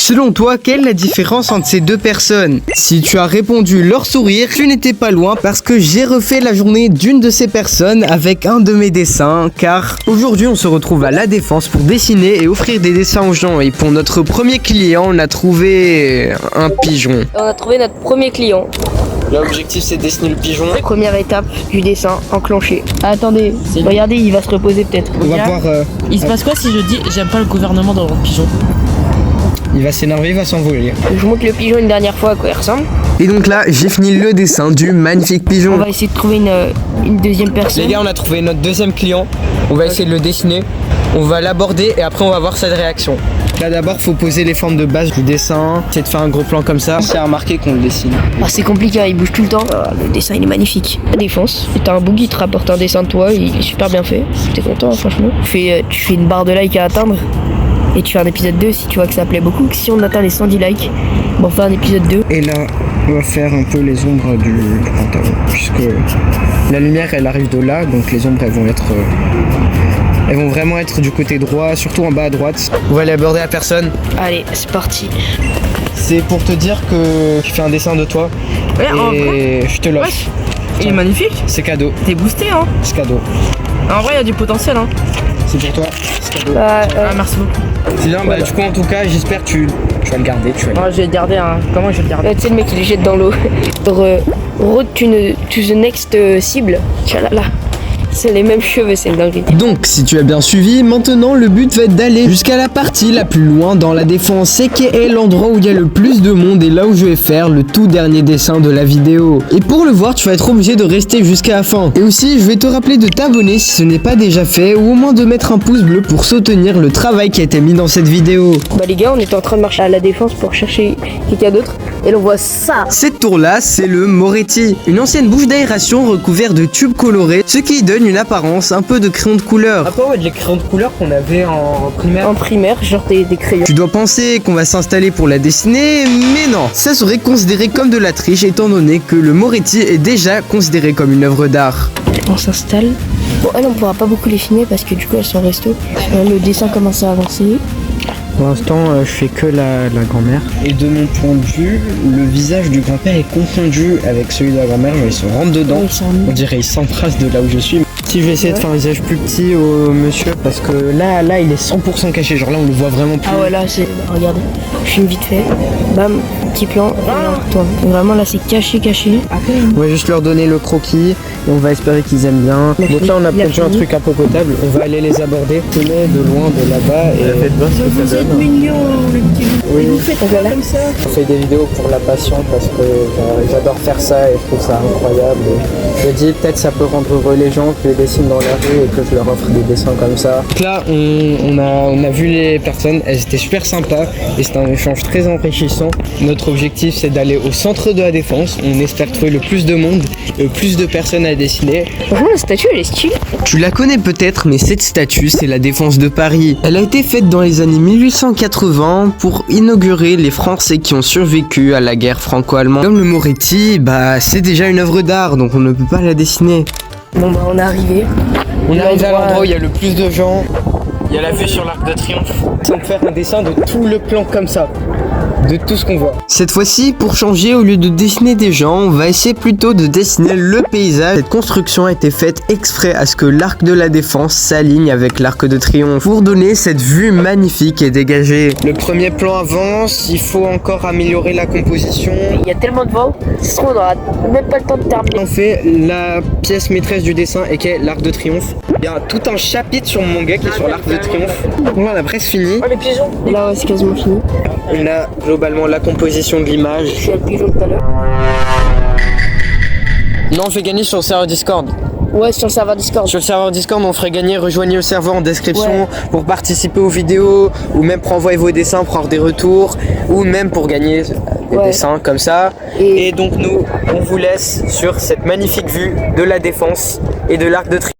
Selon toi, quelle est la différence entre ces deux personnes? Si tu as répondu leur sourire, tu n'étais pas loin parce que j'ai refait la journée d'une de ces personnes avec un de mes dessins, car aujourd'hui on se retrouve à La Défense pour dessiner et offrir des dessins aux gens. Et pour notre premier client, on a trouvé un pigeon. On a trouvé notre premier client. L'objectif c'est de dessiner le pigeon. Première étape du dessin enclenché. Attendez, regardez, il va se reposer peut-être. On va voir. Il se passe quoi si je dis j'aime pas le gouvernement dans le pigeon? Il va s'énerver, il va s'envoler. Je vous montre le pigeon une dernière fois à quoi il ressemble. Et donc là, j'ai fini le dessin du magnifique On pigeon. va essayer de trouver une deuxième personne. Les gars, on a trouvé notre deuxième client. On va essayer de le dessiner. On va l'aborder et après on va voir sa réaction. Là d'abord, faut poser les formes de base du dessin. C'est de faire un gros plan comme ça. C'est remarqué qu'on le dessine. Ah, c'est compliqué, hein, il bouge tout le temps. Ah, le dessin il est magnifique. La Défense, t'as un boogie, il te rapporte un dessin de toi, il est super bien fait. T'es content, hein, franchement. Tu fais une barre de like à atteindre. Et tu fais un épisode 2 si tu vois que ça plaît beaucoup. Si on atteint les 110 likes, on fait un épisode 2. Et là, on va faire un peu les ombres du pantalon. Puisque la lumière, elle arrive de là. Donc les ombres, elles vont vraiment être du côté droit, surtout en bas à droite. On va aller aborder la personne. Allez, c'est parti. C'est pour te dire que je fais un dessin de toi. Ouais, en vrai. Et je te l'offre. Wesh, il est magnifique. C'est cadeau. T'es boosté, hein. C'est cadeau. En vrai, il y a du potentiel, hein. C'est pour toi. C'est cadeau. Ah, merci beaucoup. C'est bien, bah, du coup en tout cas j'espère que tu vas le garder. Moi, je vais le garder, hein. Comment je vais le garder? Tu sais, le mec il le jette dans l'eau. Road to the next cible. Tchalala. C'est les mêmes cheveux, c'est une dinguerie. Donc si tu as bien suivi, maintenant le but va être d'aller jusqu'à la partie la plus loin dans La Défense, c'est qui est l'endroit où il y a le plus de monde et là où je vais faire le tout dernier dessin de la vidéo. Et pour le voir, tu vas être obligé de rester jusqu'à la fin. Et aussi, je vais te rappeler de t'abonner si ce n'est pas déjà fait ou au moins de mettre un pouce bleu pour soutenir le travail qui a été mis dans cette vidéo. Bah les gars, on était en train de marcher à La Défense pour chercher quelqu'un d'autre et là on voit ça. Cette tour-là, c'est le Moretti, une ancienne bouche d'aération recouverte de tubes colorés, ce qui donne une apparence un peu de crayon de couleur. Après ouais, les crayons de couleur qu'on avait en primaire. En primaire, genre des crayons. Tu dois penser qu'on va s'installer pour la dessiner, mais non. Ça serait considéré comme de la triche étant donné que le Moretti est déjà considéré comme une œuvre d'art. On s'installe. Bon, elles on pourra pas beaucoup les filmer parce que du coup elles sont resto. Le dessin commence à avancer. Pour l'instant, je fais que la grand-mère. Et de mon point de vue, le visage du grand-père est confondu avec celui de la grand-mère. Ils se rentrent dedans. On dirait il s'embrasse de là où je suis. Si je vais essayer de faire un visage plus petit au monsieur, parce que là il est 100% caché. Genre là on le voit vraiment plus. Ah ouais, là c'est. Regardez, je filme vite fait. Bam, petit plan. Toi. Vraiment là c'est caché. On va juste leur donner le croquis et on va espérer qu'ils aiment bien. Donc là on a produit un truc un peu potable. On va aller les aborder. On met de loin de là-bas et faites voir ce que ça donne. Mignon le petit. Oui. Vous faites comme ça. On fait des vidéos pour la passion parce que j'adore faire ça et je trouve ça incroyable. Je me dis peut-être ça peut rendre heureux les gens que je dessine dans la rue et que je leur offre des dessins comme ça. Donc là on a vu les personnes, elles étaient super sympas et c'était un échange très enrichissant. Notre objectif c'est d'aller au centre de La Défense. On espère trouver le plus de monde et le plus de personnes à dessiner. Franchement la statue elle est stylée. Tu la connais peut-être, mais cette statue, c'est la Défense de Paris. Elle a été faite dans les années 1880 pour inaugurer les Français qui ont survécu à la guerre franco-allemande. Comme le Moretti, bah c'est déjà une œuvre d'art, donc on ne peut pas la dessiner. Bon bah on est arrivé. On arrive à l'endroit où il y a le plus de gens. Il y a la vue sur l'Arc de Triomphe. On va faire un dessin de tout le plan comme ça. De tout ce qu'on voit. Cette fois-ci, pour changer, au lieu de dessiner des gens, on va essayer plutôt de dessiner le paysage. Cette construction a été faite exprès à ce que l'arc de la Défense s'aligne avec l'arc de Triomphe pour donner cette vue magnifique et dégagée. Le premier plan avance, il faut encore améliorer la composition. Il y a tellement de vent, c'est trop, on n'aura même pas le temps de terminer. On fait la pièce maîtresse du dessin et qui est l'arc de Triomphe. Il y a tout un chapitre sur mon manga qui est sur l'arc de Triomphe. On a presque fini. Oh les pigeons. Là ouais, c'est quasiment fini. On a globalement la composition de l'image. Je suis le pigeon tout à l'heure. Non, on fait gagner sur le serveur Discord. Ouais, sur le serveur Discord. Sur le serveur Discord, on ferait gagner, rejoignez le serveur en description pour participer aux vidéos, ou même pour envoyer vos dessins, pour avoir des retours, ou même pour gagner des dessins comme ça. Et donc nous, on vous laisse sur cette magnifique vue de La Défense et de l'Arc de Triomphe.